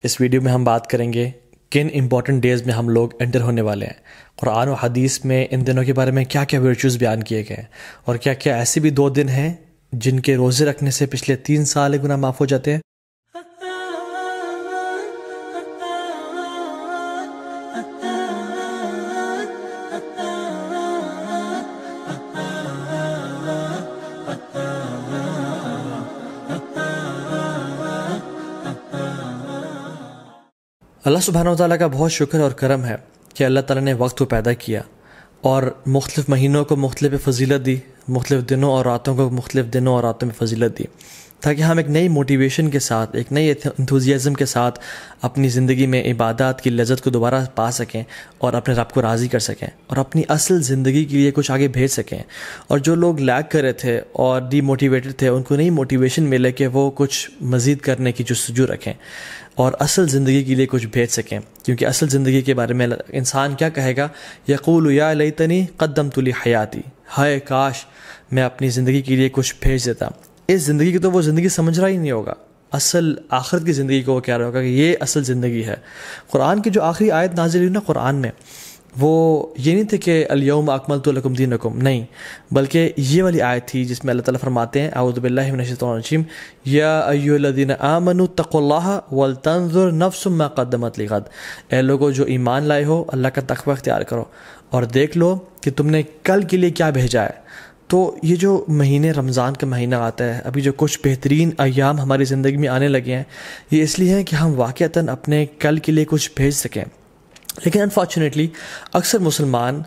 اس video میں ہم بات کریں گے کن امپورٹنٹ ڈیز میں ہم لوگ انٹر ہونے والے ہیں، قرآن و حدیث میں ان دنوں کے بارے میں کیا کیا ورچوز بیان کیے گئے ہیں، اور کیا کیا ایسے بھی 2 دن ہیں جن کے روزے رکھنے سے پچھلے 3 سال گناہ معاف ہو جاتے ہیں۔ اللہ سبحانہ و تعالیٰ کا بہت شکر اور کرم ہے کہ اللہ تعالیٰ نے وقت کو پیدا کیا اور مختلف مہینوں کو مختلف فضیلت دی، مختلف دنوں اور راتوں کو مختلف دنوں اور راتوں میں فضیلت دی، تاکہ ہم ایک نئی موٹیویشن کے ساتھ، ایک نئی انتھوزیازم کے ساتھ اپنی زندگی میں عبادات کی لذت کو دوبارہ پا سکیں اور اپنے رب کو راضی کر سکیں اور اپنی اصل زندگی کے لیے کچھ آگے بھیج سکیں۔ اور جو لوگ لیگ کر رہے تھے اور ڈی موٹیویٹڈ تھے، ان کو نئی موٹیویشن ملے کہ وہ کچھ مزید کرنے کی جستجو رکھیں اور اصل زندگی کے لیے کچھ بھیج سکیں، کیونکہ اصل زندگی کے بارے میں انسان کیا کہے گا؟ یقول یا لیتنی قدمت لی حیاتی، ہائے کاش میں اپنی زندگی کے لیے کچھ بھیج دیتا۔ اس زندگی کی تو وہ زندگی سمجھ رہا ہی نہیں ہوگا، اصل آخرت کی زندگی کو وہ کہہ رہا ہوگا کہ یہ اصل زندگی ہے۔ قرآن کی جو آخری آیت نازل ہوئی نا قرآن میں، وہ یہ نہیں تھے کہ الیوم اکملت لکم دینکم، نہیں، بلکہ یہ والی آیت تھی جس میں اللہ تعالیٰ فرماتے ہیں اعوذ باللہ من الشیطان الرجیم، یا ایھا الذین آمنوا اتقوا اللہ ولتنظر نفس ما قدمت لغد، اے لوگو جو ایمان لائے ہو اللہ کا تقوی اختیار کرو اور دیکھ لو کہ تم نے کل کے لیے کیا بھیجا ہے۔ تو یہ جو مہینے رمضان کا مہینہ آتا ہے، ابھی جو کچھ بہترین ایام ہماری زندگی میں آنے لگے ہیں، یہ اس لیے ہیں کہ ہم واقعتاً اپنے کل کے لیے کچھ بھیج سکیں۔ لیکن انفارچونیٹلی اکثر مسلمان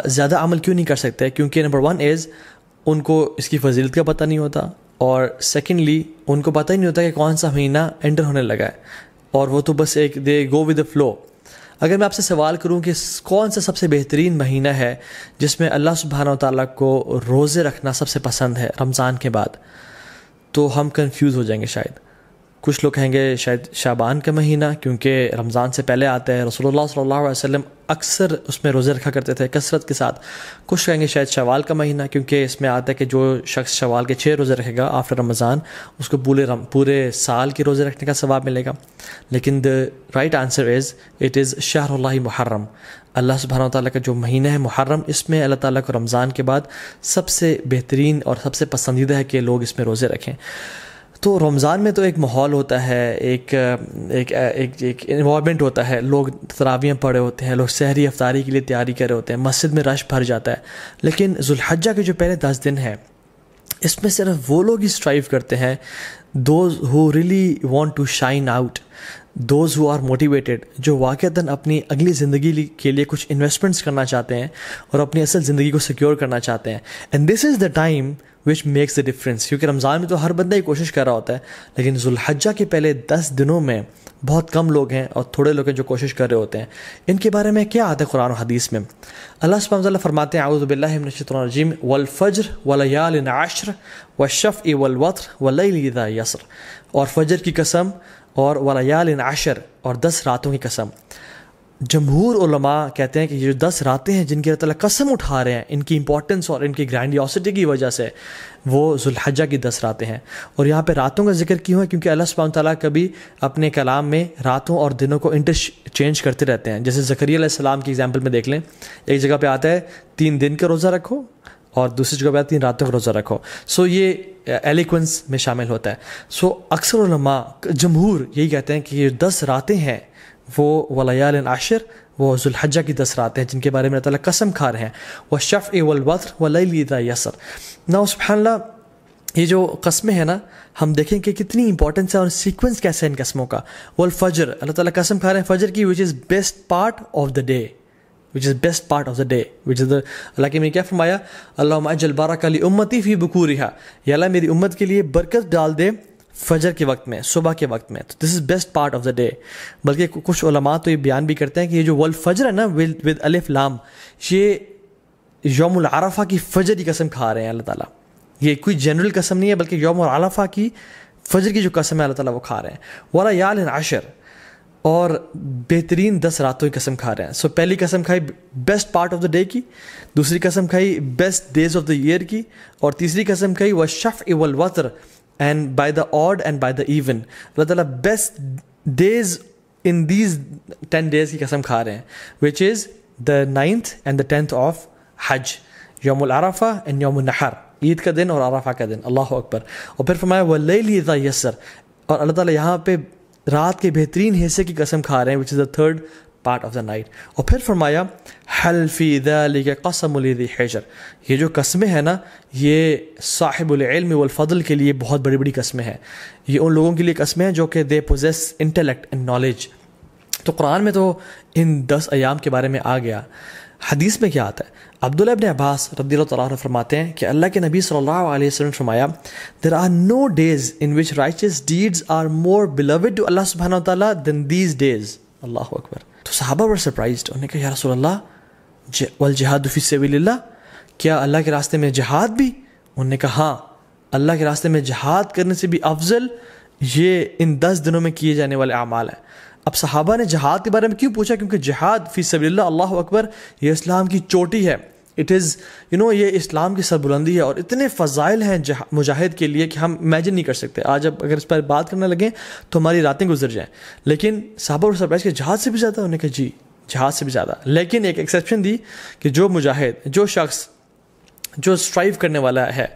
زیادہ عمل کیوں نہیں کر سکتے؟ کیونکہ نمبر 1 از ان کو اس کی فضیلت کا پتہ نہیں ہوتا، اور سیکنڈلی ان کو پتہ ہی نہیں ہوتا کہ کون سا مہینہ انٹر ہونے لگا ہے، اور وہ تو بس ایک دے گو ود دا فلو۔ اگر میں آپ سے سوال کروں کہ کون سا سب سے بہترین مہینہ ہے جس میں اللہ سبحانہ و تعالیٰ کو روزے رکھنا سب سے پسند ہے رمضان کے بعد، تو ہم کنفیوز ہو جائیں گے شاید۔ کچھ لوگ کہیں گے شاید شعبان کا مہینہ، کیونکہ رمضان سے پہلے آتا ہے، رسول اللہ صلی اللہ علیہ وسلم اکثر اس میں روزے رکھا کرتے تھے کثرت کے ساتھ۔ کچھ کہیں گے شاید شوال کا مہینہ، کیونکہ اس میں آتا ہے کہ جو شخص شوال کے 6 روزے رکھے گا آفٹر رمضان، اس کو پورے سال کے روزے رکھنے کا ثواب ملے گا۔ لیکن the right answer is it is شہر اللہ محرم، اللہ سبحانہ و تعالیٰ کا جو مہینہ ہے محرم، اس میں اللہ تعالیٰ کو رمضان کے بعد سب سے بہترین اور سب سے پسندیدہ ہے کہ لوگ اس میں روزے رکھیں۔ تو رمضان میں تو ایک ماحول ہوتا ہے، ایک انوائرمنٹ ہوتا ہے، لوگ تراویح پڑھے ہوتے ہیں، لوگ سحری افطاری کے لیے تیاری کر رہے ہوتے ہیں، مسجد میں رش بھر جاتا ہے۔ لیکن ذوالحجہ کے جو پہلے 10 دن ہیں، اس میں صرف وہ لوگ ہی اسٹرائیو کرتے ہیں، those who really want to shine out, those who are motivated, جو واقعتاً اپنی اگلی زندگی کے لیے کچھ انویسٹمنٹس کرنا چاہتے ہیں اور اپنی اصل زندگی کو سیکیور کرنا چاہتے ہیں۔ And this is the time which makes the difference, کیونکہ رمضان میں تو ہر بندہ ہی کوشش کر رہا ہوتا ہے، لیکن ذوالحجہ کے پہلے 10 دنوں میں بہت کم لوگ ہیں اور تھوڑے لوگ ہیں جو کوشش کر رہے ہوتے ہیں۔ ان کے بارے میں کیا آتا ہے قرآن و حدیث میں؟ اللہ سبحانہ وتعالیٰ فرماتے ہیں اعوذ باللہ من الشیطان الرجیم، والفجر ولیال عشر والشفع والوتر واللیل اذا یسر، اور فجر کی قسم اور ولیال عشر، اور 10 راتوں کی قسم۔ جمہور علماء کہتے ہیں کہ یہ جو 10 راتیں ہیں جن کی اللہ تعالیٰ قسم اٹھا رہے ہیں، ان کی امپورٹنس اور ان کی گرینڈیوسٹی کی وجہ سے، وہ ذوالحجہ کی 10 راتیں ہیں۔ اور یہاں پہ راتوں کا ذکر کیوں ہے؟ کیونکہ اللہ سبحانہ تعالیٰ کبھی اپنے کلام میں راتوں اور دنوں کو انٹرچینج کرتے رہتے ہیں۔ جیسے زکریا علیہ السلام کی ایگزامپل میں دیکھ لیں، ایک جگہ پہ آتا ہے 3 دن کا روزہ رکھو، اور دوسری جگہ پہ 3 راتوں کا روزہ رکھو۔ سو یہ ایلیکوینس میں شامل ہوتا ہے۔ سو اکثر علماء جمہور یہی کہتے ہیں کہ یہ 10 راتیں ہیں وہ ولیال عشر، وہ ذوالحجہ کی 10 راتیں ہیں جن کے بارے میں اللہ تعالیٰ قسم کھا رہے ہیں، والشفع والوتر واللیل اذا یسر۔ نا سبحان اللہ، یہ جو قسمیں ہیں نا، ہم دیکھیں کہ کتنی امپورٹنس ہے اور سیکوینس کیسے ہے ان قسموں کا۔ والفجر، اللہ تعالیٰ قسم کھا رہے ہیں فجر کی، which is best part of the day، which is best part of the day، which is the، اللہ کے میں کیا فرمایا؟ اللہم اجل بارک لامتی فی بکورہا، یا اللہ میری امت کے لیے برکت ڈال دے فجر کے وقت میں، صبح کے وقت میں۔ تو this is best part of the day. بلکہ کچھ علماء تو یہ بیان بھی کرتے ہیں کہ یہ جو والفجر ہے نا ود الف لام، یہ یوم العرفہ کی فجر کی قسم کھا رہے ہیں اللہ تعالیٰ۔ یہ کوئی جنرل قسم نہیں ہے، بلکہ یوم العرفہ کی فجر کی جو قسم ہے اللہ تعالیٰ وہ کھا رہے ہیں۔ ولیال عشر، اور بہترین 10 راتوں کی قسم کھا رہے ہیں۔ سو پہلی قسم کھائی best part of the day کی، دوسری قسم کھائی best days of the year کی، اور تیسری قسم کھائی والشفع والوتر، and by the odd and by the even, اللہ تعالیٰ best days in these 10 days کی قسم کھا رہے ہیں, which is the 9th and the 10th of حج, یوم العرفہ and یوم النحر, عید کا دن اور عرفہ کا دن. اللہ اکبر. اور پھر فرمایا وَاللَّيْلِ إِذَا يَسَّرَ, اور اللہ تعالیٰ یہاں پہ رات کے بہترین حصے کی قسم کھا رہے ہیں, which is the third part of the night. اور پھر فرمایا هَلْ فِي ذَلِكَ قَسَمٌ لِذِي حِجْرٍ, یہ جو قسمیں ہیں نا یہ صاحب العلم والفضل کے لیے بہت بڑی بڑی قسمیں ہیں. یہ ان لوگوں کے لیے قسمیں ہیں جو کہ they possess intellect and knowledge. تو قرآن میں تو ان 10 ایام کے بارے میں آ گیا. حدیث میں کیا آتا ہے؟ عبداللہ ابن عباس رضی اللہ تعالیٰ عنہ فرماتے ہیں کہ اللہ کے نبی صلی اللہ علیہ وسلم فرمایا there are no days in which righteous deeds are more beloved to Allah subhanahu wa ta'ala than these days. اللہ اکبر. تو صحابہ were surprised. انہوں نے کہا یا رسول اللہ والجہاد فی سبیل اللہ, کیا اللہ کے راستے میں جہاد بھی؟ انہوں نے کہا ہاں, اللہ کے راستے میں جہاد کرنے سے بھی افضل یہ ان 10 دنوں میں کیے جانے والے اعمال ہیں. اب صحابہ نے جہاد کے بارے میں کیوں پوچھا؟ کیونکہ جہاد فی سبیل اللہ, اللہ اکبر, یہ اسلام کی چوٹی ہے. اٹ از یہ اسلام کی سربلندی ہے, اور اتنے فضائل ہیں مجاہد کے لیے کہ ہم امیجن نہیں کر سکتے. آج اب اگر اس پر بات کرنے لگیں تو ہماری راتیں گزر جائیں. لیکن صحابہ اور سرپرائز کہ جہاد سے بھی زیادہ, انہوں نے کہا جی جہاد سے بھی زیادہ. لیکن ایک ایکسیپشن دی کہ جو مجاہد, جو شخص جو اسٹرائیو کرنے والا ہے,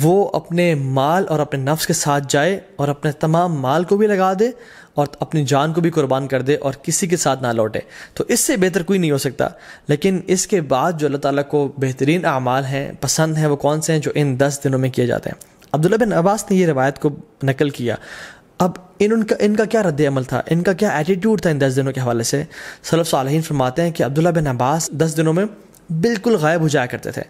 وہ اپنے مال اور اپنے نفس کے ساتھ جائے اور اپنے تمام مال کو بھی لگا دے اور اپنی جان کو بھی قربان کر دے اور کسی کے ساتھ نہ لوٹے, تو اس سے بہتر کوئی نہیں ہو سکتا. لیکن اس کے بعد جو اللہ تعالیٰ کو بہترین اعمال ہیں, پسند ہیں, وہ کون سے ہیں؟ جو ان 10 دنوں میں کیے جاتے ہیں. عبداللہ بن عباس نے یہ روایت کو نقل کیا. اب ان کا کیا رد عمل تھا, ان کا کیا ایٹیٹیوڈ تھا ان 10 دنوں کے حوالے سے؟ سلف صالحین فرماتے ہیں کہ عبداللہ بن عباس 10 دنوں میں بالکل غائب ہو جایا کرتے تھے.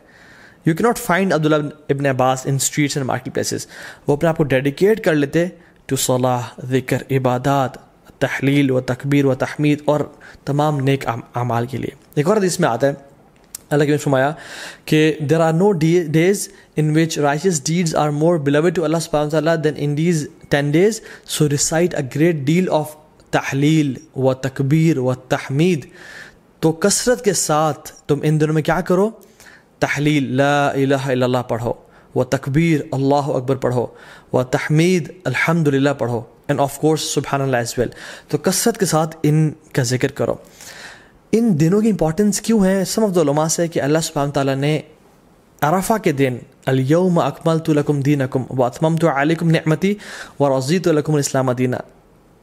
یو کی ناٹ فائنڈ عبداللہ ابن عباس ان اسٹریٹس اینڈ مارکیٹ پلیسز. وہ اپنے آپ کو ڈیڈیکیٹ کر لیتے ٹو صلاح, ذکر, عبادات, تحلیل و تکبیر و تحمید اور تمام نیک اعمال کے لیے. ایک اور حدیث میں آتا ہے اللہ کے فرمایا کہ there are no days in which righteous deeds are more beloved to Allah subhanahu wa ta'ala than in these 10 days, so recite a great deal of تحلیل و تکبیر و تحمید. تو کثرت کے ساتھ تم ان دنوں میں کیا کرو؟ تحلیل لا الہ الا اللہ پڑھو, و تکبیر اللہ اکبر پڑھو, و تحمید الحمدللہ پڑھو, اینڈ آف کورس سبحان اللہ ایز ویل. تو کثرت کے ساتھ ان کا ذکر کرو. ان دنوں کی امپورٹنس کیوں ہے؟ سم آف دا علماء سے کہ اللہ سبحانہ تعالیٰ نے عرفہ کے دن الیوم اکملت لکم دینکم واتممت علیکم نعمتی ورضیت لکم الاسلام دینا,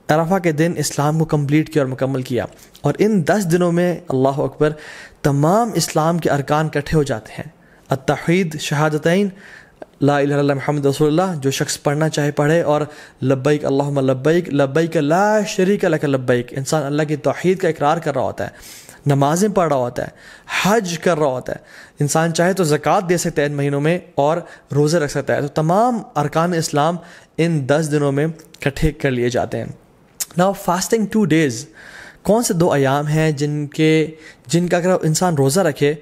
عرفہ کے دن اسلام کو کمپلیٹ کیا اور مکمل کیا. اور ان 10 دنوں میں اللہ اکبر تمام اسلام کے ارکان اکٹھے ہو جاتے ہیں. التوحید, شہادتین, لا الہ الا اللہ محمد رسول اللہ, جو شخص پڑھنا چاہے پڑھے, اور لبیک اللہم لبیک لبیک لا شریک لک لبیک. انسان اللہ کی توحید کا اقرار کر رہا ہوتا ہے, نمازیں پڑھ رہا ہوتا ہے, حج کر رہا ہوتا ہے. انسان چاہے تو زکوٰۃ دے سکتا ہے ان مہینوں میں اور روزے رکھ سکتا ہے. تو تمام ارکان اسلام ان 10 دنوں میں اکٹھے کر لیے جاتے ہیں. ناؤ فاسٹنگ 2 days, کون سے 2 ایام ہیں جن کا اگر انسان روزہ رکھے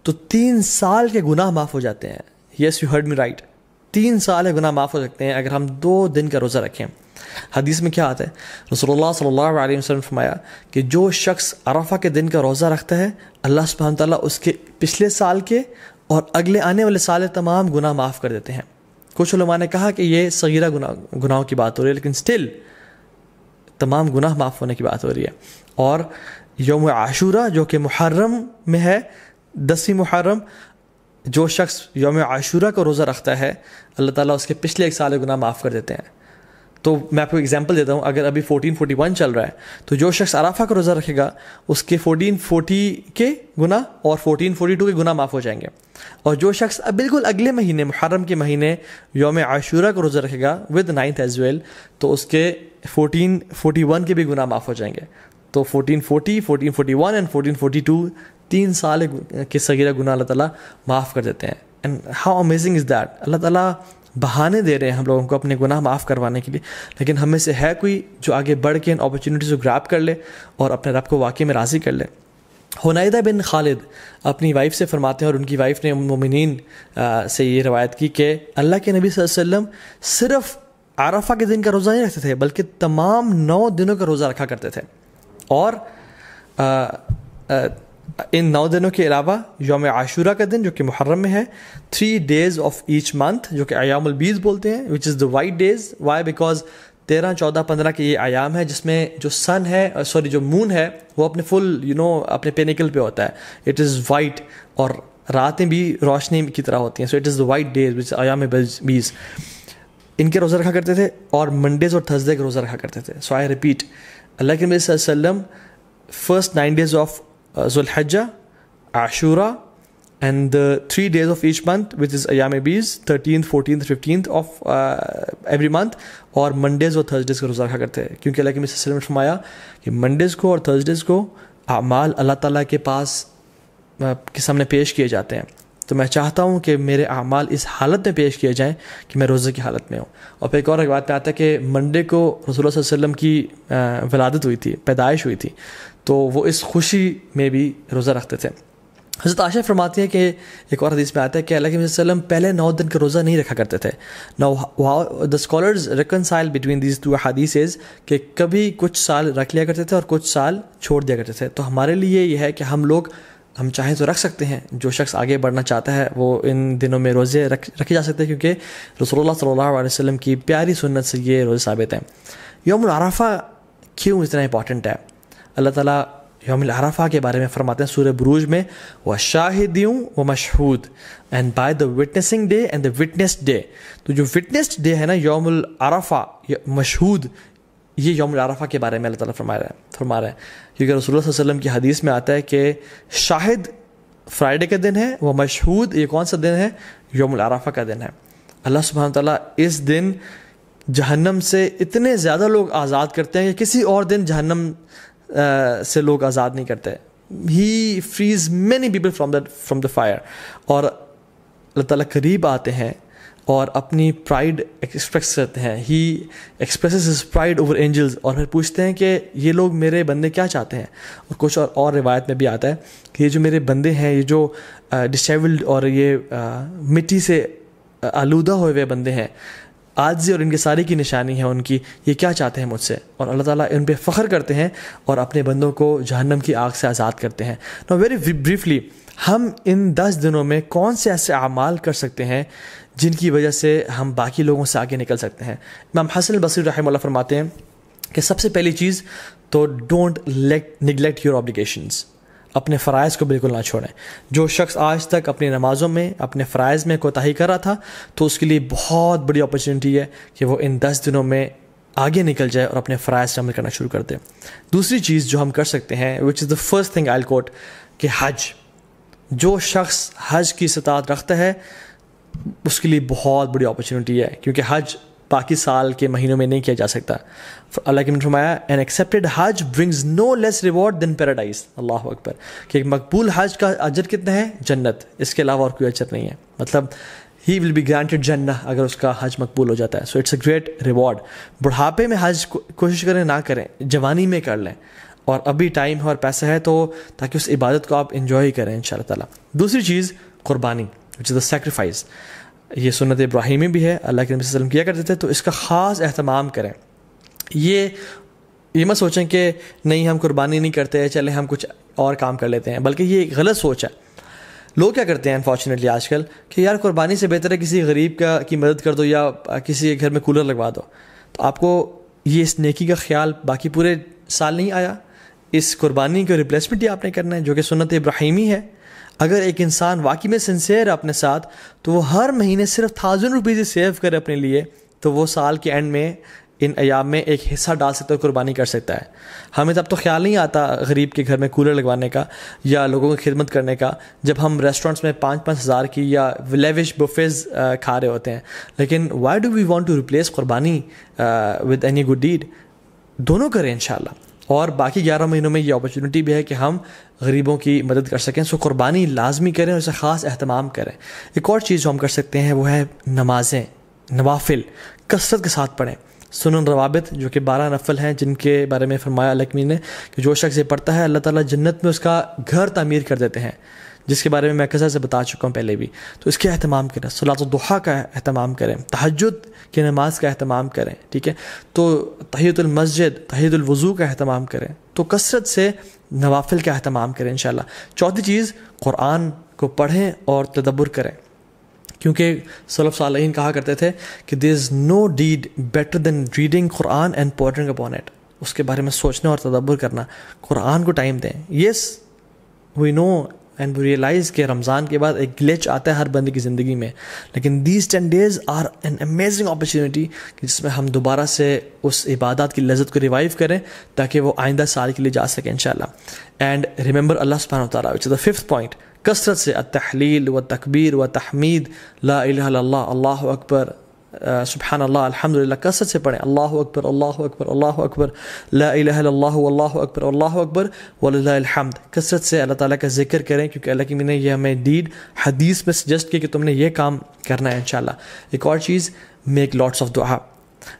تو 3 سال کے گناہ معاف ہو جاتے ہیں. Yes you heard me right, 3 سال کے گناہ معاف ہو سکتے ہیں اگر ہم 2 دن کا روزہ رکھیں. حدیث میں کیا آتا ہے؟ رسول اللہ صلی اللہ علیہ وسلم فرمایا کہ جو شخص عرفہ کے دن کا روزہ رکھتا ہے, اللہ سبحانہ تعالیٰ اس کے پچھلے سال کے اور اگلے آنے والے سال تمام گناہ معاف کر دیتے ہیں. کچھ علماء نے کہا کہ یہ صغیرہ گناہوں کی بات ہو رہی ہے, لیکن سٹل تمام گناہ معاف ہونے کی بات ہو رہی ہے. اور یوم عاشورہ جو کہ محرم میں ہے, 10 محرم, جو شخص یوم عاشورہ کا روزہ رکھتا ہے اللہ تعالیٰ اس کے پچھلے 1 سال کے گناہ معاف کر دیتے ہیں. تو میں آپ کو ایگزامپل دیتا ہوں, اگر ابھی 1441 چل رہا ہے تو جو شخص عرفہ کا روزہ رکھے گا اس کے 1440 کے گناہ اور 1442 کے گناہ معاف ہو جائیں گے. اور جو شخص بالکل اگلے مہینے محرم کے مہینے یوم عاشورہ کا روزہ رکھے گا ود 9th ایز ویل, تو اس کے 1441 کے بھی گناہ معاف ہو جائیں گے. تو 1440, 1441 اینڈ 1442 3 سال کے صغیرہ گناہ اللہ تعالیٰ معاف کر دیتے ہیں. And how amazing is that. اللہ تعالیٰ بہانے دے رہے ہیں ہم لوگوں کو اپنے گناہ معاف کروانے کے لیے, لیکن ہم میں سے ہے کوئی جو آگے بڑھ کے ان اپرچونیٹیز کو گراب کر لے اور اپنے رب کو واقعی میں راضی کر لے. حنیدہ بن خالد اپنی وائف سے فرماتے ہیں, اور ان کی وائف نے مومنین سے یہ روایت کی کہ اللہ کے نبی صلی اللہ علیہ وسلم صرف عرفہ کے دن کا روزہ نہیں رکھتے تھے بلکہ تمام 9 دنوں کا روزہ رکھا کرتے تھے. اور ان 9 دنوں کے علاوہ یوم عاشورہ کا دن جو کہ محرم میں ہے, 3 days of each month جو کہ ایام البیض بولتے ہیں, which is the white days. Why? Because 13, 14, 15 کے یہ ایام ہے جس میں جو سن ہے جو مون ہے وہ اپنے فل اپنے پینیکل پہ ہوتا ہے. اٹ از وائٹ اور راتیں بھی روشنی کی طرح ہوتی ہیں. So it is the white days which ایام 20 ان کے روزہ رکھا کرتے تھے, اور منڈیز اور تھرسڈے کے روزہ رکھا کرتے تھے. سو آئی ریپیٹ, اللہ کے نبی صلی اللہ علیہ وسلم فرسٹ 9 days آف ذو الحجہ, عاشورہ, and the 3 days of each month which is ایام 20, 13th, 14th, 15th of every month, اور منڈیز اور تھرسڈیز کا روزہ رکھا کرتے ہیں, کیونکہ اللہ کے نبی صلی اللہ علیہ وسلم نے فرمایا کہ منڈیز کو اور تھرسڈیز کو اعمال اللہ تعالیٰ کے پاس کے سامنے پیش کیے جاتے ہیں. تو میں چاہتا ہوں کہ میرے اعمال اس حالت میں پیش کیے جائیں کہ میں روزے کی حالت میں ہوں. اور پھر ایک اور روایت میں آتا ہے کہ منڈے کو رسول اللہ صلی اللہ علیہ وسلم کی ولادت ہوئی تھی, پیدائش ہوئی تھی, تو وہ اس خوشی میں بھی روزہ رکھتے تھے. حضرت عائشہ فرماتی ہیں کہ ایک اور حدیث میں آتا ہے کہ اللہ کے نبی صلی اللہ علیہ وسلم پہلے 9 دن کا روزہ نہیں رکھا کرتے تھے. Now the scholars reconcile between these two hadiths کہ کبھی کچھ سال رکھ لیا کرتے تھے اور کچھ سال چھوڑ دیا کرتے تھے. تو ہمارے لیے یہ ہے کہ ہم چاہیں تو رکھ سکتے ہیں. جو شخص آگے بڑھنا چاہتا ہے وہ ان دنوں میں روزے رکھے جا سکتے ہیں, کیونکہ رسول اللہ صلی اللہ علیہ وسلم کی پیاری سنت سے یہ روزے ثابت ہیں. یوم العرفہ کیوں اتنا امپورٹنٹ ہے؟ اللہ تعالیٰ یوم العرفہ کے بارے میں فرماتے ہیں سورہ بروج میں, وَشَاهِدٍ وَمَشْهُودٍ, and by the witnessing day and the witnessed day. تو جو witnessed day ہے نا یوم العرفہ, مشہود, یہ یوم العرفہ کے بارے میں اللہ تعالیٰ فرما رہے ہیں, کیونکہ رسول اللہ صلی اللہ علیہ وسلم کی حدیث میں آتا ہے کہ شاہد فرائیڈے کا دن ہے, وہ مشہود یہ کون سا دن ہے؟ یوم العرفہ کا دن ہے. اللہ سبحانہ تعالیٰ اس دن جہنم سے اتنے زیادہ لوگ آزاد کرتے ہیں کہ کسی اور دن جہنم سے لوگ آزاد نہیں کرتے. He frees many people from the fire. اور اللہ تعالیٰ قریب آتے ہیں اور اپنی پرائڈ ایکسپریس کرتے ہیں. He expresses his pride over angels, اور پھر پوچھتے ہیں کہ یہ لوگ میرے بندے کیا چاہتے ہیں. اور کچھ اور روایت میں بھی آتا ہے کہ یہ جو میرے بندے ہیں, یہ جو ڈسیبلڈ اور یہ مٹی سے آلودہ ہوئے ہوئے بندے ہیں, عاجزی اور ان کی ساری کی نشانی ہے ان کی, یہ کیا چاہتے ہیں مجھ سے. اور اللہ تعالیٰ ان پہ فخر کرتے ہیں اور اپنے بندوں کو جہنم کی آگ سے آزاد کرتے ہیں. نو ویری بریفلی, ہم ان 10 دنوں میں کون سے ایسے اعمال کر سکتے ہیں جن کی وجہ سے ہم باقی لوگوں سے آگے نکل سکتے ہیں؟ امام حسن البصری رحمہ اللہ فرماتے ہیں کہ سب سے پہلی چیز تو ڈونٹ نیگلیکٹ یور آبلیگیشنز, اپنے فرائض کو بالکل نہ چھوڑیں. جو شخص آج تک اپنی نمازوں میں اپنے فرائض میں کوتاہی کر رہا تھا تو اس کے لیے بہت بڑی اپرچونیٹی ہے کہ وہ ان 10 دنوں میں آگے نکل جائے اور اپنے فرائض سے عمل کرنا شروع کر دے. دوسری چیز جو ہم کر سکتے ہیں, وچ از دا فرسٹ تھنگ آئی کوٹ, کہ حج. جو شخص حج کی استطاعت رکھتا ہے اس کے لیے بہت بڑی اپرچونیٹی ہے, کیونکہ حج باقی سال کے مہینوں میں نہیں کیا جا سکتا. اللہ کے نے فرمایا an accepted Hajj brings no less reward than paradise. اللہ اکبر, کہ ایک مقبول حج کا اجر کتنا ہے؟ جنت, اس کے علاوہ اور کوئی اجر نہیں ہے. مطلب he will be granted جنہ اگر اس کا حج مقبول ہو جاتا ہے. so it's a great reward. بڑھاپے میں حج کوشش کریں نہ کریں, جوانی میں کر لیں, اور ابھی ٹائم ہے اور پیسہ ہے تو تاکہ اس عبادت کو آپ انجوائے کریں انشاءاللہ تعالیٰ. دوسری چیز قربانی, which is the sacrifice. یہ سنت ابراہیمی بھی ہے, اللہ کے نبی صلی اللہ علیہ وسلم کیا کرتے تھے, تو اس کا خاص اہتمام کریں. یہ مت سوچیں کہ نہیں ہم قربانی نہیں کرتے, چلیں ہم کچھ اور کام کر لیتے ہیں, بلکہ یہ ایک غلط سوچ ہے. لوگ کیا کرتے ہیں انفارچونیٹلی آج کل کہ یار قربانی سے بہتر ہے کسی غریب کی مدد کر دو یا کسی کے گھر میں کولر لگوا دو. تو آپ کو یہ اس نیکی کا خیال باقی پورے سال نہیں آیا, اس قربانی کو ریپلیسمنٹ ہی آپ نے کرنا ہے جو کہ سنت ابراہیمی ہے. اگر ایک انسان واقعی میں سنسیئر ہے اپنے ساتھ تو وہ ہر مہینے صرف 1000 روپیز سیو کرے اپنے لیے, تو وہ سال کے اینڈ میں ان ایام میں ایک حصہ ڈال سکتا ہے, قربانی کر سکتا ہے. ہمیں تب تو خیال نہیں آتا غریب کے گھر میں کولر لگوانے کا یا لوگوں کی خدمت کرنے کا جب ہم ریسٹورینٹس میں 5-5 ہزار کی یا لیوش بفیز کھا رہے ہوتے ہیں. لیکن why do we want to replace قربانی ود اینی گڈ ڈیڈ؟ دونوں کریں انشاءاللہ. اور باقی 11 مہینوں میں یہ اپرچونیٹی بھی ہے کہ ہم غریبوں کی مدد کر سکیں. سو قربانی لازمی کریں اور اسے خاص اہتمام کریں. ایک اور چیز جو ہم کر سکتے ہیں وہ ہے نمازیں, نوافل کثرت کے ساتھ پڑھیں. سنن روابط جو کہ 12 نفل ہیں جن کے بارے میں فرمایا اللہ نے کہ جو شخص یہ پڑھتا ہے اللہ تعالیٰ جنت میں اس کا گھر تعمیر کر دیتے ہیں, جس کے بارے میں کثرت سے بتا چکا ہوں پہلے بھی. تو اس کے اہتمام کریں, صلاۃ الضحیٰ کا اہتمام کریں, تہجد کی نماز کا اہتمام کریں, ٹھیک ہے, تو تحیۃ المسجد, تحیۃ الوضو کا اہتمام کریں. تو کثرت سے نوافل کا اہتمام کریں انشاءاللہ. چوتھی چیز, قرآن کو پڑھیں اور تدبر کریں, کیونکہ سلف صالحین کہا کرتے تھے کہ there is no deed better than reading قرآن اینڈ پورٹنگ اپون اٹ. اس کے بارے میں سوچنا اور تدبر کرنا. قرآن کو ٹائم دیں. یس وی نو اینڈ وی ریئلائز کہ رمضان کے بعد ایک گلیچ آتا ہے ہر بندے کی زندگی میں, لیکن these 10 days are an amazing opportunity جس میں ہم دوبارہ سے اس عبادات کی لذت کو ریوائیو کریں تاکہ وہ آئندہ سال کے لیے جا سکیں انشاءاللہ. اینڈ ریممبر اللہ سبحانہ و تعالیٰ, وچ از دا 5th point, کثرت سے التحلیل و تکبیر و تحمید, لا الہ الا اللہ, اللہ اکبر, سبحان اللہ, الحمدللہ, کثرت سے پڑھیں. اللہ اکبر اللہ اکبر اللہ اکبر, لا الہ الا اللہ واللہ اکبر اللہ اکبر وللہ الحمد. کثرت سے اللہ تعالیٰ کا ذکر کریں کیونکہ اللہ کی نے یہ ہمیں ڈیڈ حدیث میں سجیسٹ کی کہ تم نے یہ کام کرنا ہے انشاءاللہ. ایک اور چیز, میک لاٹس آف دعا.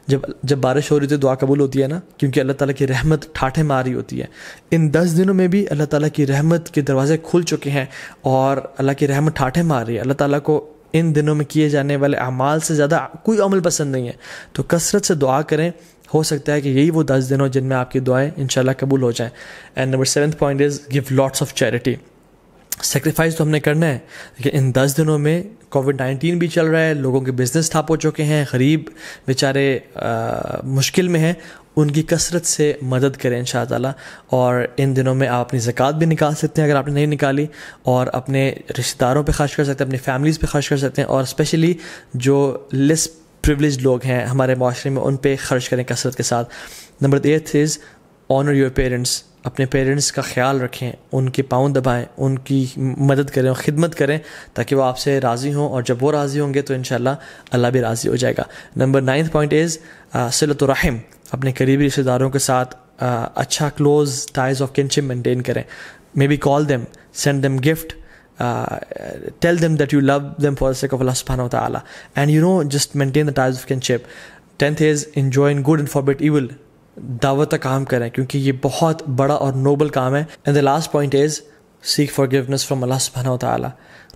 جب بارش ہو رہی تھی دعا قبول ہوتی ہے نا, کیونکہ اللہ تعالیٰ کی رحمت ٹھاٹھیں مار رہی ہوتی ہے. ان 10 دنوں میں بھی اللہ تعالیٰ کی رحمت کے دروازے کھل چکے ہیں اور اللہ کی رحمت ٹھاٹھیں مار رہی ہے. اللہ تعالیٰ کو ان دنوں میں کیے جانے والے اعمال سے زیادہ کوئی عمل پسند نہیں ہے, تو کثرت سے دعا کریں. ہو سکتا ہے کہ یہی وہ 10 دن ہو جن میں آپ کی دعائیں انشاءاللہ قبول ہو جائیں. And number 7th point is give lots of charity. Sacrifice تو ہم نے کرنا ہے, لیکن ان 10 دنوں میں کووڈ-19 بھی چل رہا ہے, لوگوں کے بزنس ٹھپ ہو چکے ہیں, غریب بیچارے مشکل میں ہیں, ان کی کثرت سے مدد کریں انشاءاللہ تعالیٰ. اور ان دنوں میں آپ اپنی زکوٰۃ بھی نکال سکتے ہیں اگر آپ نے نہیں نکالی, اور اپنے رشتہ داروں پہ خرچ کر سکتے ہیں, اپنی فیملیز پہ خرچ کر سکتے ہیں, اور اسپیشلی جو لیس پریولیج لوگ ہیں ہمارے معاشرے میں ان پہ خرچ کریں کثرت کے ساتھ. Number 8 is owner your parents. اپنے پیرنٹس کا خیال رکھیں, ان کے پاؤں دبائیں, ان کی مدد کریں اور خدمت کریں تاکہ وہ آپ سے راضی ہوں, اور جب وہ راضی ہوں گے تو انشاءاللہ اللہ بھی راضی ہو جائے گا. نمبر 9th point از صلۃ الرحم. اپنے قریبی رشتہ داروں کے ساتھ اچھا close ties of kinship maintain کریں. Maybe call them, send them gift, tell them that you love them for the sake of Allah subhanahu wa ta'ala, and just maintain the ties of kinship. 10th is enjoin good and forbid evil. دعوت کا کام کریں کیونکہ یہ بہت بڑا اور Nobel کام ہے. And the last point is seek forgiveness from Allah subhanahu wa ta'ala.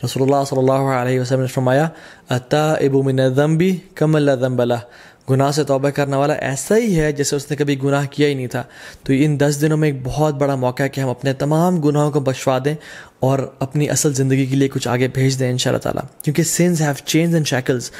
رسول اللہ صلی اللہ علیہ وسلم نے فرمایا التائب من الذنب کمن لا ذنب لہ. گناہ سے توبہ کرنے والا ایسا ہی ہے جیسے اس نے کبھی گناہ کیا ہی نہیں تھا. تو ان 10 دنوں میں ایک بہت بڑا موقع ہے کہ ہم اپنے تمام گناہوں کو بخشوا دیں اور اپنی اصل زندگی کے لیے کچھ آگے بھیج دیں انشاءاللہ تعالیٰ. کیونکہ sins have chains and shackles.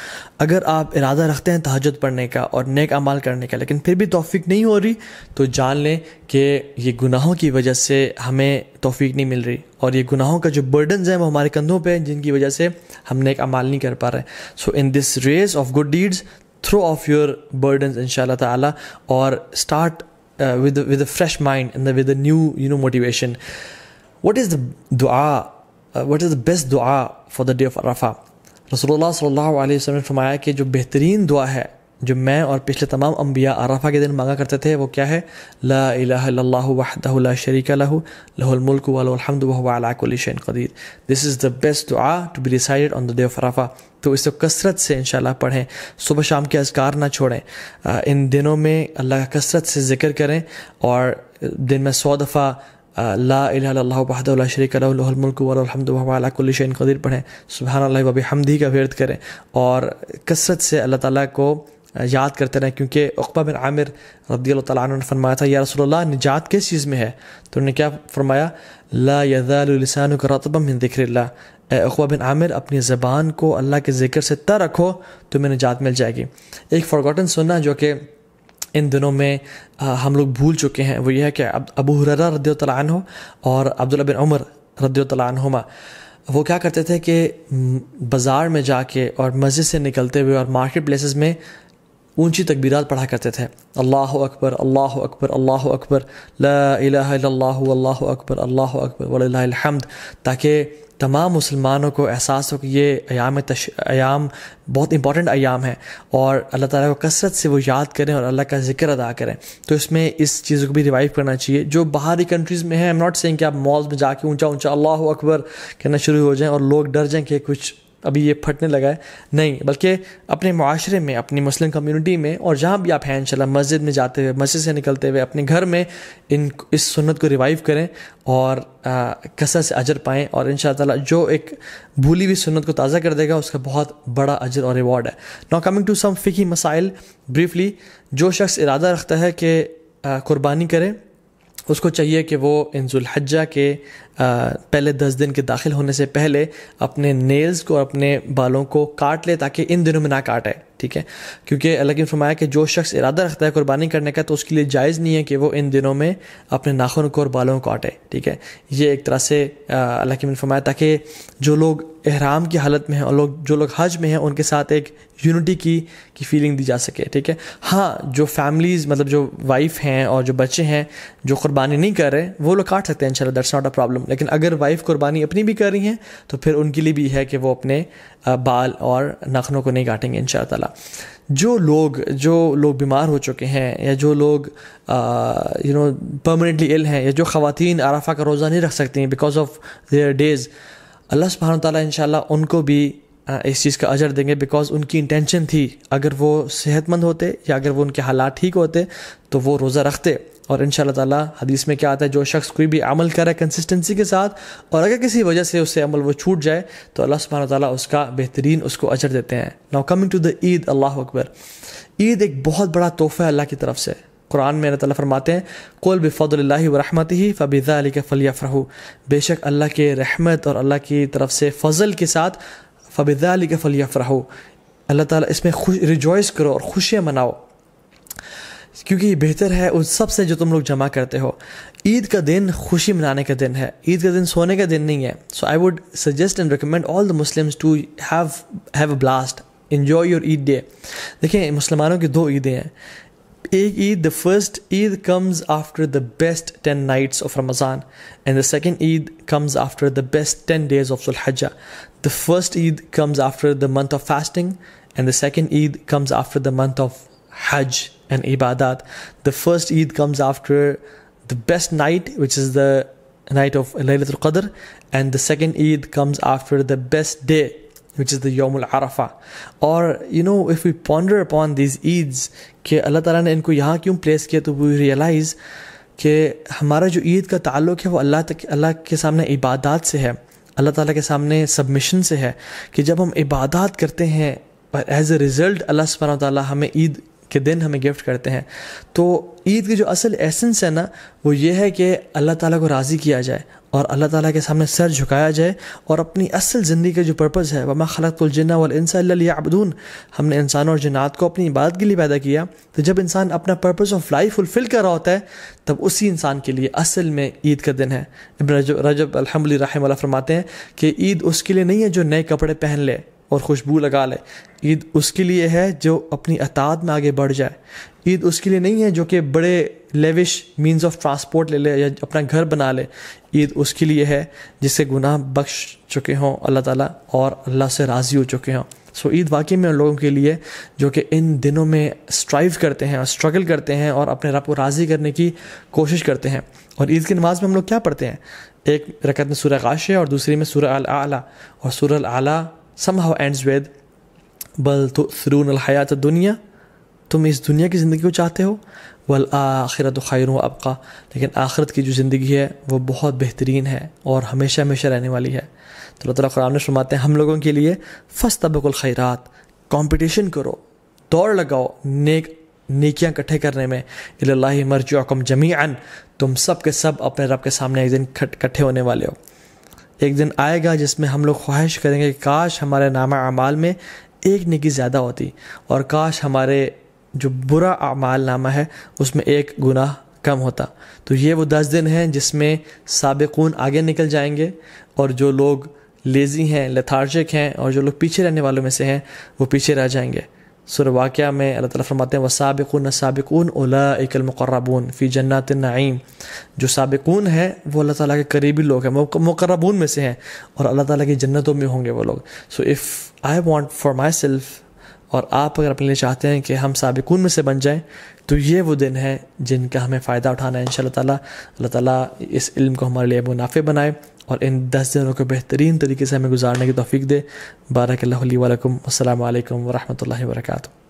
اگر آپ ارادہ رکھتے ہیں تہجد پڑھنے کا اور نیک اعمال کرنے کا, لیکن پھر بھی توفیق نہیں ہو رہی, تو جان لیں کہ یہ گناہوں کی وجہ سے ہمیں توفیق نہیں مل رہی, اور یہ گناہوں کا جو برڈنز ہیں وہ ہمارے کندھوں پہ ہیں جن کی وجہ سے ہم نیک اعمال نہیں کر پا رہے. So in this race of good deeds throw off your burdens inshallah ta'ala, or start with a fresh mind and with a new motivation. What is the dua, what is the best dua for the day of Arafah? Rasulullah sallallahu alayhi wa sallam نے فرمایا کہ جو بہترین دعا ہے جو میں اور پچھلے تمام انبیاء عرفہ کے دن مانگا کرتے تھے وہ کیا ہے؟ لا الہ الا اللہ وحدہ لا شریک لہ لہ الملک و لہ الحمد وہو علی کل شیء قدیر. This is the best dua to be recited on the day of Arafah. تو اس کو کثرت سے انشاءاللہ پڑھیں, صبح شام کے اذکار نہ چھوڑیں. ان دنوں میں اللہ کا کثرت سے ذکر کریں, اور دن میں 100 دفعہ لا الہ الا اللہ وحدہ لا شریک لہ لہ الملک و لہ الحمد وہو علی کل شیء قدیر پڑھیں. سبحان اللہ و بحمدہ کا ورد کریں, اور کثرت سے اللہ تعالیٰ کو یاد کرتے رہیں. کیونکہ عقبہ بن عامر رضی اللہ تعالیٰ عنہ نے فرمایا تھا یا رسول اللہ نجات کس چیز میں ہے؟ تو انہوں نے کیا فرمایا؟ لا یزال لسانک رطبا من ذکر اللہ. اے عقبہ بن عامر اپنی زبان کو اللہ کے ذکر سے تر رکھو تو میں نجات مل جائے گی. ایک فارگوٹن سننا جو کہ ان دنوں میں ہم لوگ بھول چکے ہیں وہ یہ ہے کہ ابو ہریرہ رضی اللہ تعالیٰ عنہ اور عبداللہ بن عمر رضی اللہ تعالیٰ عنہما وہ کیا کرتے تھے کہ بازار میں جا کے اور مسجد سے نکلتے ہوئے اور مارکیٹ پلیسز میں اونچی تکبیرات پڑھا کرتے تھے. اللہ اکبر اللہ اکبر اللہ اکبر لا الہ الا اللہ واللہ اکبر اللہ اکبر وللہ الحمد, تاکہ تمام مسلمانوں کو احساس ہو کہ یہ ایام بہت امپورٹنٹ ایام ہیں, اور اللہ تعالیٰ کو کثرت سے وہ یاد کریں اور اللہ کا ذکر ادا کریں. تو اس میں اس چیزوں کو بھی ریوائیو کرنا چاہیے. جو باہری کنٹریز میں ہیں, ایم ناٹ سینگ کہ آپ مالز میں جا کے اونچا اونچا اللہ اکبر کہنا شروع ہو جائیں اور لوگ ڈر جائیں کہ کچھ ابھی یہ پھٹنے لگا ہے, نہیں, بلکہ اپنے معاشرے میں, اپنی مسلم کمیونٹی میں, اور جہاں بھی آپ ہیں انشاءاللہ مسجد میں جاتے ہوئے, مسجد سے نکلتے ہوئے, اپنے گھر میں اس سنت کو ریوائیو کریں اور کثرت سے اجر پائیں, اور انشاءاللہ تعالیٰ جو ایک بھولی ہوئی سنت کو تازہ کر دے گا اس کا بہت بڑا اجر اور ریوارڈ ہے. ناؤ کمنگ ٹو سم فقہی مسائل بریفلی. جو شخص ارادہ رکھتا ہے کہ قربانی کرے, اس کو چاہیے کہ وہ ان ذوالحجہ کے پہلے 10 دن کے داخل ہونے سے پہلے اپنے نیلز کو اور اپنے بالوں کو کاٹ لے تاکہ ان دنوں میں نہ کاٹے، ٹھیک ہے، کیونکہ اللہ نے فرمایا کہ جو شخص ارادہ رکھتا ہے قربانی کرنے کا تو اس کے لیے جائز نہیں ہے کہ وہ ان دنوں میں اپنے ناخن کو اور بالوں کو کاٹے، ٹھیک ہے. یہ ایک طرح سے اللہ کی نے فرمایا تاکہ جو لوگ احرام کی حالت میں ہیں اور جو لوگ حج میں ہیں ان کے ساتھ ایک یونٹی کی فیلنگ دی جا سکے، ٹھیک ہے. ہاں جو فیملیز مطلب جو وائف ہیں اور جو بچے ہیں جو قربانی نہیں کر رہے وہ لوگ کاٹ سکتے ہیں انشاءاللہ، دیٹس ناٹ اے پرابلم. لیکن اگر وائف قربانی اپنی بھی کر رہی ہیں تو پھر ان کے لیے بھی ہے کہ وہ اپنے بال اور ناخنوں کو نہیں کاٹیں گے انشاءاللہ تعالیٰ. جو لوگ بیمار ہو چکے ہیں یا جو لوگ پرماننٹلی ال ہیں یا جو خواتین عرفہ کا روزہ نہیں رکھ سکتی ہیں بیکاز آف دیئر ڈیز، اللہ سبحانہ تعالیٰ انشاءاللہ ان کو بھی اس چیز کا اجر دیں گے بیکاز ان کی انٹینشن تھی. اگر وہ صحت مند ہوتے یا اگر وہ ان کے حالات ٹھیک ہوتے تو وہ روزہ رکھتے. اور انشاءاللہ تعالیٰ حدیث میں کیا آتا ہے، جو شخص کوئی بھی عمل کرے کنسسٹنسی کے ساتھ اور اگر کسی وجہ سے اس سے عمل وہ چھوٹ جائے تو اللہ سبحانہ تعالیٰ اس کا بہترین اس کو اجر دیتے ہیں. ناؤ کمنگ ٹو دا عید، اللہ اکبر، عید ایک بہت بڑا تحفہ ہے اللہ کی طرف سے. قرآن میں اللہ تعالیٰ فرماتے ہیں قُلْ بِفَضْلِ اللَّهِ وَرَحْمَتِهِ فَبِذَلِكَ فَلْيَفْرَحُوا، بے شک اللہ کے رحمت اور اللہ کی طرف سے فضل کے ساتھ فَبِذَلِكَ فَلْيَفْرَحُوا، اللہ تعالیٰ اس میں ریجوائز کرو اور خوشیاں مناؤ کیونکہ یہ بہتر ہے ان سب سے جو تم لوگ جمع کرتے ہو. عید کا دن خوشی منانے کا دن ہے، عید کا دن سونے کا دن نہیں ہے. So I would suggest and recommend all the Muslims to have a blast, enjoy your Eid day. دیکھیں مسلمانوں کی 2 عیدیں ہیں. ایک عید، the first Eid comes after the best 10 nights of Ramadan and the second Eid comes after the best 10 days of Dhul Hijjah. The first Eid comes after the month of fasting and the second Eid comes after the month of Hajj and Ibadat. The first Eid comes after the best night, which is the night of Laylatul Qadr, and the second Eid comes after the best day, which is the Yawm al-Arafah. Or if we ponder upon these Eids کہ اللہ تعالیٰ نے ان کو یہاں کیوں place کیا تو we realize کہ ہمارا جو عید کا تعلق ہے وہ اللہ کے سامنے عبادات سے ہے، اللہ تعالیٰ کے سامنے سبمیشن سے ہے کہ جب ہم عبادات کرتے ہیں ایز اے ریزلٹ اللہ سبحانہ تعالیٰ ہمیں عید کے دن ہمیں گفٹ کرتے ہیں. تو عید کی جو اصل ایسنس ہے نا وہ یہ ہے کہ اللہ تعالیٰ کو راضی کیا جائے اور اللہ تعالیٰ کے سامنے سر جھکایا جائے اور اپنی اصل زندگی کا جو پرپز ہے وَمَا خَلَقْتُ الْجِنَّ وَالْإِنسَ إِلَّا لِيَعْبُدُونَ، ہم نے انسانوں اور جنات کو اپنی عبادت کے لیے پیدا کیا. تو جب انسان اپنا پرپز آف لائف فلفل کر رہا ہوتا ہے تب اسی انسان کے لیے اصل میں عید کا دن ہے. ابن رجب الحمدللہ رحمہ اللہ فرماتے ہیں کہ عید اس کے لیے نہیں ہے جو نئے کپڑے پہن لے اور خوشبو لگا لے، عید اس کے لیے ہے جو اپنی اطاعت میں آگے بڑھ جائے. عید اس کے لیے نہیں ہے جو کہ بڑے لیوش مینز آف ٹرانسپورٹ لے لے یا اپنا گھر بنا لے. عید اس کے لیے ہے جس سے گناہ بخش چکے ہوں اللہ تعالیٰ اور اللہ سے راضی ہو چکے ہوں. سو عید واقعی میں ان لوگوں کے لیے جو کہ ان دنوں میں اسٹرائیو کرتے ہیں اور اسٹرگل کرتے ہیں اور اپنے رب کو راضی کرنے کی کوشش کرتے ہیں. اور عید کی نماز میں ہم لوگ کیا پڑھتے ہیں؟ ایک رکعت میں سورہ غاشیہ اور دوسری میں سورہ الاعلیٰ، اور سورہ الاعلیٰ somehow ends with بل تؤثرون الحیات الدنیا، تم اس دنیا کی زندگی کو چاہتے ہو، والآخرۃ خیر و ابقیٰ، لیکن آخرت کی جو زندگی ہے وہ بہت بہترین ہے اور ہمیشہ ہمیشہ رہنے والی ہے. تو اللہ تعالیٰ قرآن میں فرماتے ہیں ہم لوگوں کے لیے فاستبقوا الخیرات، کمپٹیشن کرو، دوڑ لگاؤ نیکیاں اکٹھے کرنے میں. الی اللہ مرجعکم جمیعا، تم سب کے سب اپنے رب کے سامنے ایک دن اکٹھے ہونے والے ہو. ایک دن آئے گا جس میں ہم لوگ خواہش کریں گے کہ کاش ہمارے نامہ اعمال میں ایک نیکی زیادہ ہوتی اور کاش ہمارے جو برا اعمال نامہ ہے اس میں ایک گناہ کم ہوتا. تو یہ وہ 10 دن ہیں جس میں سابقون آگے نکل جائیں گے اور جو لوگ لیزی ہیں، لیتھارجک ہیں اور جو لوگ پیچھے رہنے والوں میں سے ہیں وہ پیچھے رہ جائیں گے. سورہ واقعہ میں اللہ تعالیٰ فرماتے ہیں وَالسَّابِقُونَ السَّابِقُونَ أُولَٰئِكَ الْمُقَرَّبُونَ فِي جَنَّاتِ النَّعِيمِ، جو سابقون ہیں وہ اللہ تعالیٰ کے قریبی لوگ ہیں، مقربون میں سے ہیں اور اللہ تعالیٰ کی جنتوں میں ہوں گے وہ لوگ. So if I want for my self, اور آپ اگر اپنے لیے چاہتے ہیں کہ ہم سابقون میں سے بن جائیں تو یہ وہ دن ہے جن کا ہمیں فائدہ اٹھانا ہے انشاءاللہ تعالیٰ. اللہ تعالیٰ اس علم کو ہمارے لیے منافع بنائے اور ان 10 دنوں کو بہترین طریقے سے ہمیں گزارنے کی توفیق دے. بارک اللہ لی و لکم. السلام علیکم ورحمۃ اللہ وبرکاتہ.